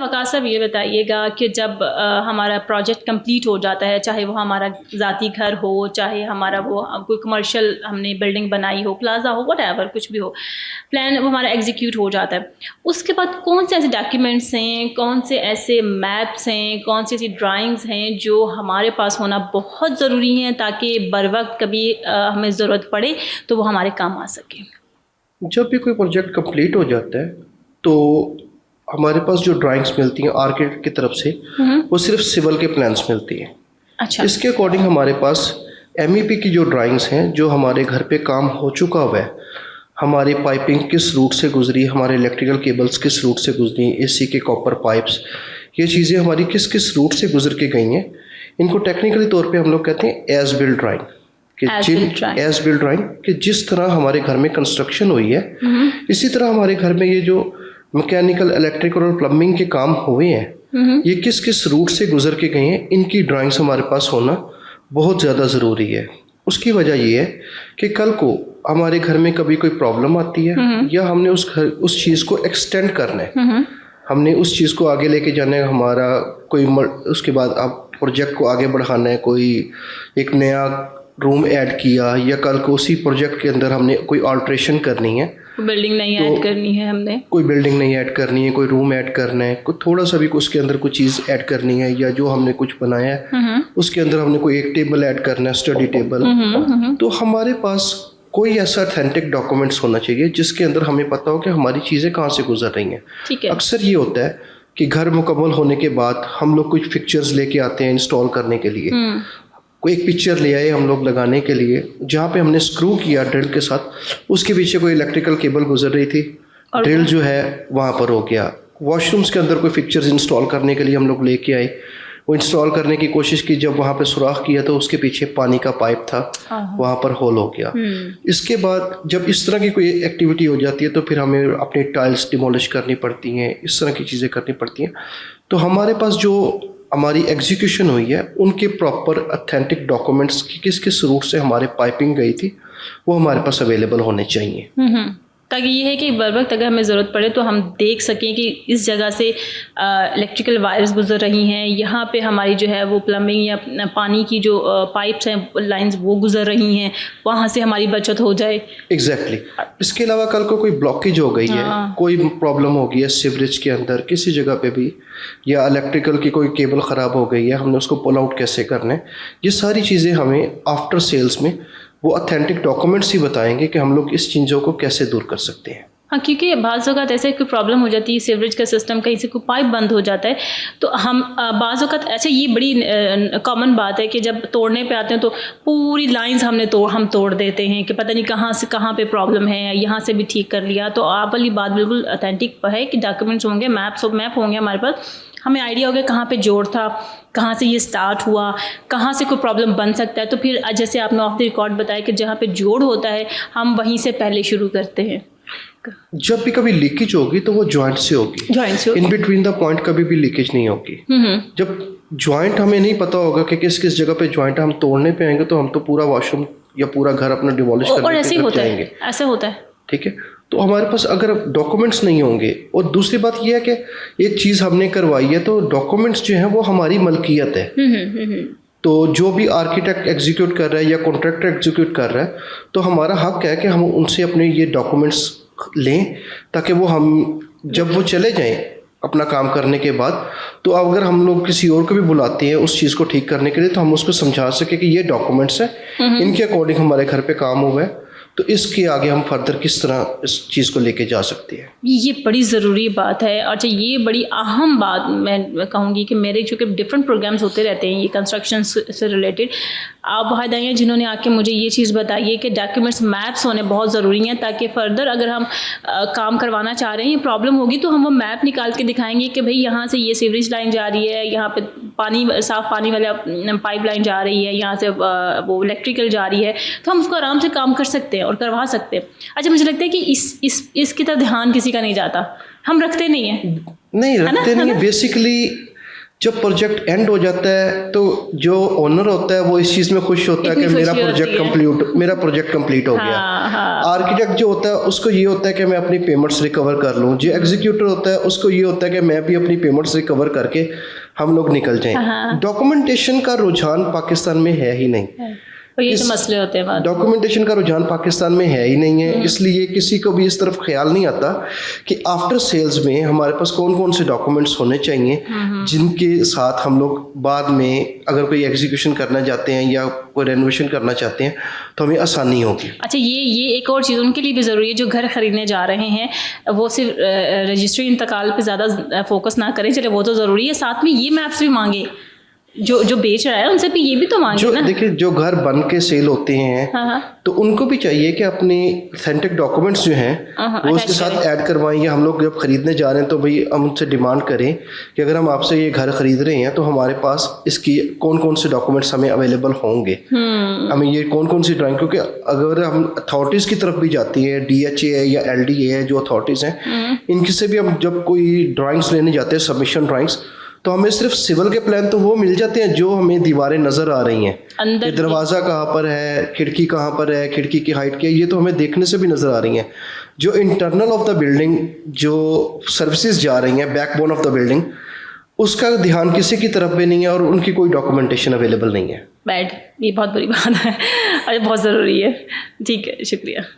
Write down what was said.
वक़ास साहब ये बताइएगा कि जब हमारा प्रोजेक्ट कंप्लीट हो जाता है, चाहे वो हमारा ज़ाती घर हो, चाहे हमारा वो कोई कमर्शियल हमने बिल्डिंग बनाई हो, प्लाजा हो, व्हाटएवर कुछ भी हो, प्लान वो हमारा एग्जीक्यूट हो जाता है, उसके बाद कौन से ऐसे डॉक्यूमेंट्स हैं, कौन से ऐसे मैप्स हैं, कौन सी ऐसी ड्राइंग्स हैं जो हमारे पास होना बहुत ज़रूरी हैं ताकि बर वक्त कभी हमें ज़रूरत पड़े तो वो हमारे काम आ सके? जब भी कोई प्रोजेक्ट कंप्लीट हो जाता है तो हमारे पास जो ड्राइंग्स मिलती हैं आर्किटेक्ट की तरफ से वो सिर्फ सिविल के प्लान्स मिलती हैं। अच्छा। इसके अकॉर्डिंग हमारे पास MEP की जो ड्राइंग्स हैं, जो हमारे घर पे काम हो चुका हुआ है, हमारी पाइपिंग किस रूट से गुजरी, हमारे इलेक्ट्रिकल केबल्स किस रूट से गुजरी, AC के कॉपर पाइप्स, ये चीज़ें हमारी किस किस रूट से गुजर के गई हैं, इनको टेक्निकली तौर पे हम लोग कहते हैं as built drawing. As built drawing कि जिस तरह हमारे घर में कंस्ट्रक्शन हुई है, इसी तरह हमारे घर में ये जो मैकेनिकल, इलेक्ट्रिकल और प्लम्बिंग के काम हुए हैं, ये किस किस रूट से गुजर के गए हैं, इनकी ड्राइंग्स हमारे पास होना बहुत ज़्यादा ज़रूरी है। उसकी वजह ये है कि कल को हमारे घर में कभी कोई प्रॉब्लम आती है या हमने उस चीज़ को एक्सटेंड करना है, हमने उस चीज़ को आगे लेके जाना है, हमारा कोई उसके बाद आप प्रोजेक्ट को आगे बढ़ाना है, कोई एक नया रूम ऐड किया या कल को उसी प्रोजेक्ट के अंदर हमने कोई अल्ट्रेशन करनी है, बिल्डिंग नहीं ऐड करनी है, हमने कोई बिल्डिंग नहीं ऐड करनी है, कोई रूम ऐड करना है, कोई थोड़ा सा भी उसके अंदर कुछ चीज़ ऐड करनी है, या जो हमने कुछ बनाया है उसके अंदर हमने कोई एक टेबल ऐड करना है, स्टडी टेबल, तो हमारे पास कोई ऐसा ऑथेंटिक डॉक्यूमेंट्स होना चाहिए जिसके अंदर हमें पता हो कि हमारी चीज़ें कहाँ से गुजर रही हैं। ठीक है। अक्सर ये होता है कि घर मुकम्मल होने के बाद हम लोग कुछ पिक्चर्स लेके आते हैं इंस्टॉल करने के लिए, कोई एक पिक्चर ले आए हम लोग लगाने के लिए, जहाँ पे हमने स्क्रू किया ड्रिल के साथ, उसके पीछे कोई इलेक्ट्रिकल केबल गुजर रही थी, ड्रिल जो है वहाँ पर हो गया। वॉशरूम्स के अंदर कोई पिक्चर्स इंस्टॉल करने के लिए हम लोग लेके आए, वो इंस्टॉल करने की कोशिश की, जब वहाँ पे सुराख किया तो उसके पीछे पानी का पाइप था, वहाँ पर होल हो गया। इसके बाद जब इस तरह की कोई एक्टिविटी हो जाती है तो फिर हमें अपनी टाइल्स डिमोलिश करनी पड़ती हैं, इस तरह की चीज़ें करनी पड़ती हैं। तो हमारे पास जो हमारी एग्जीक्यूशन हुई है उनके प्रॉपर ऑथेंटिक डॉक्यूमेंट्स की किस किस रूट से हमारे पाइपिंग गई थी वो हमारे पास अवेलेबल होने चाहिए, ताकि ये है कि बर वक्त अगर हमें ज़रूरत पड़े तो हम देख सकें कि इस जगह से इलेक्ट्रिकल वायर्स गुजर रही हैं, यहाँ पे हमारी जो है वो प्लम्बिंग या पानी की जो पाइप्स हैं, लाइंस वो गुजर रही हैं, वहाँ से हमारी बचत हो जाए। एग्जैक्टली। इसके अलावा कल को कोई ब्लॉकेज हो गई है, कोई प्रॉब्लम हो गई है सीवरेज के अंदर किसी जगह पे भी, या इलेक्ट्रिकल की कोई केबल ख़राब हो गई है, हमने उसको पुल आउट कैसे करना है, ये सारी चीज़ें हमें आफ्टर सेल्स में वो ऑथेंटिक डॉक्यूमेंट्स ही बताएंगे कि हम लोग इस चीज़ों को कैसे दूर कर सकते हैं। हाँ, क्योंकि बाज़ औक़ात ऐसे कोई प्रॉब्लम हो जाती है, सीवरेज का सिस्टम कहीं से कोई पाइप बंद हो जाता है, तो हम बाज़ औक़ात ऐसे, ये बड़ी कॉमन बात है कि जब तोड़ने पे आते हैं तो पूरी लाइंस हम तोड़ देते हैं कि पता नहीं कहाँ से कहाँ पे प्रॉब्लम है, यहाँ से भी ठीक कर लिया। तो आप वाली बात बिल्कुल ऑथेंटिक है कि डॉक्यूमेंट्स होंगे, मैप होंगे हमारे पास, हमें आइडिया हो गया कहाँ पे जोड़ था, कहाँ से ये स्टार्ट हुआ, कहाँ से कोई प्रॉब्लम बन सकता है। तो फिर जैसे आपने ऑफ द रिकॉर्ड बताया कि जहाँ पे जोड़ होता है हम वहीं से पहले शुरू करते हैं। जब भी कभी लीकेज होगी तो वो जॉइंट से होगी, इन बिटवीन द पॉइंट कभी भी लीकेज नहीं होगी। जब जॉइंट हमें नहीं पता होगा कि किस किस जगह पे जॉइंट हम तोड़ने पे आएंगे तो हम तो पूरा वॉशरूम या पूरा घर अपना डिमोलिश करके जाएंगे। ऐसे होता है। ठीक है, तो हमारे पास अगर डॉक्यूमेंट्स नहीं होंगे, और दूसरी बात यह है कि एक चीज़ हमने करवाई है तो डॉक्यूमेंट्स जो हैं वो हमारी मलकियत है। तो जो भी आर्किटेक्ट एग्जीक्यूट कर रहा है या कॉन्ट्रैक्टर एग्जीक्यूट कर रहा है तो हमारा हक है कि हम उनसे अपने ये डॉक्यूमेंट्स लें, ताकि वो हम जब वो चले जाएं अपना काम करने के बाद, तो अगर हम लोग किसी और को भी बुलाते हैं उस चीज़ को ठीक करने के लिए तो हम उसको समझा सके कि ये डॉक्यूमेंट्स हैं, इनके अकॉर्डिंग हमारे घर पे काम हुआ है, तो इसके आगे हम फर्दर किस तरह इस चीज़ को लेके जा सकते हैं। ये बड़ी ज़रूरी बात है। अच्छा, ये बड़ी अहम बात मैं कहूँगी कि मेरे चूँकि डिफरेंट प्रोग्राम्स होते रहते हैं ये कंस्ट्रक्शन से रिलेटेड, आप वाहिद आई हैं जिन्होंने आके मुझे ये चीज़ बताई है कि डॉक्यूमेंट्स, मैप्स होने बहुत ज़रूरी हैं, ताकि फ़र्दर अगर हम काम करवाना चाह रहे हैं, ये प्रॉब्लम होगी तो हम वो मैप निकाल के दिखाएंगे कि भाई यहाँ से ये सीवरेज लाइन जा रही है, यहाँ पे पानी, साफ़ पानी वाला पाइप लाइन जा रही है, यहाँ से वो इलेक्ट्रिकल जा रही है, तो हम उसको आराम से काम कर सकते हैं और करवा सकते हैं। अच्छा, मुझे लगता है कि इसकी तरफ ध्यान किसी का नहीं जाता, हम रखते नहीं हैं, नहीं है। बेसिकली जब प्रोजेक्ट एंड हो जाता है तो जो ओनर होता है वो इस चीज़ में खुश होता है कि इतनी मेरा खुशी प्रोजेक्ट कंप्लीट हो गया। हाँ, हाँ। आर्किटेक्ट जो होता है उसको ये होता है कि मैं अपनी पेमेंट्स रिकवर कर लूँ, जो एग्जीक्यूटर होता है उसको ये होता है कि मैं भी अपनी पेमेंट्स रिकवर करके हम लोग निकल जाएं। डॉक्यूमेंटेशन का रुझान पाकिस्तान में है ही नहीं। तो ये तो मसले होते हैं बाद। डॉक्यूमेंटेशन का रुझान पाकिस्तान में है ही नहीं है, इसलिए किसी को भी इस तरफ ख्याल नहीं आता कि आफ्टर सेल्स में हमारे पास कौन कौन से डॉक्यूमेंट्स होने चाहिए जिनके साथ हम लोग बाद में अगर कोई एग्जीक्यूशन करना चाहते हैं या कोई रेनोवेशन करना चाहते हैं तो हमें आसानी होगी। अच्छा, ये एक और चीज़ उनके लिए भी ज़रूरी है जो घर ख़रीदने जा रहे हैं, वो सिर्फ रजिस्ट्री इंतकाल पे ज़्यादा फोकस ना करें, चले वो तो ज़रूरी है, साथ में ये मैप्स भी मांगे जो बेच रहा है उनसे भी ये भी तो मांगे ना। देखिए जो घर बन के सेल होते हैं तो उनको भी चाहिए कि अपने ऑथेंटिक डॉक्यूमेंट्स जो हैं वो उसके साथ ऐड करवाएं, या हम लोग जब खरीदने जा रहे हैं तो भाई हम उनसे डिमांड करें कि अगर हम आपसे ये घर खरीद रहे हैं तो हमारे पास इसकी कौन कौन से डॉक्यूमेंट्स हमें अवेलेबल होंगे, हमें ये कौन कौन सी ड्राइंग, क्योंकि अगर हम अथॉरिटीज़ की तरफ भी जाती है, DHA है या LDA है जो अथॉरिटीज़ हैं, इनकी से भी हम जब कोई ड्राइंग्स लेने जाते हैं, सबमिशन ड्राइंग्स, तो हमें सिर्फ सिविल के प्लान तो वो मिल जाते हैं जो हमें दीवारें नज़र आ रही हैं, कि दरवाज़ा कहाँ पर है, खिड़की कहाँ पर है, खिड़की की हाइट क्या है, ये तो हमें देखने से भी नज़र आ रही हैं। जो इंटरनल ऑफ द बिल्डिंग जो सर्विसेज जा रही हैं, बैकबोन ऑफ द बिल्डिंग, उसका ध्यान किसी की तरफ भी नहीं है और उनकी कोई डॉक्यूमेंटेशन अवेलेबल नहीं है। बैड, ये बहुत बुरी बात है और बहुत ज़रूरी है। ठीक है, शुक्रिया।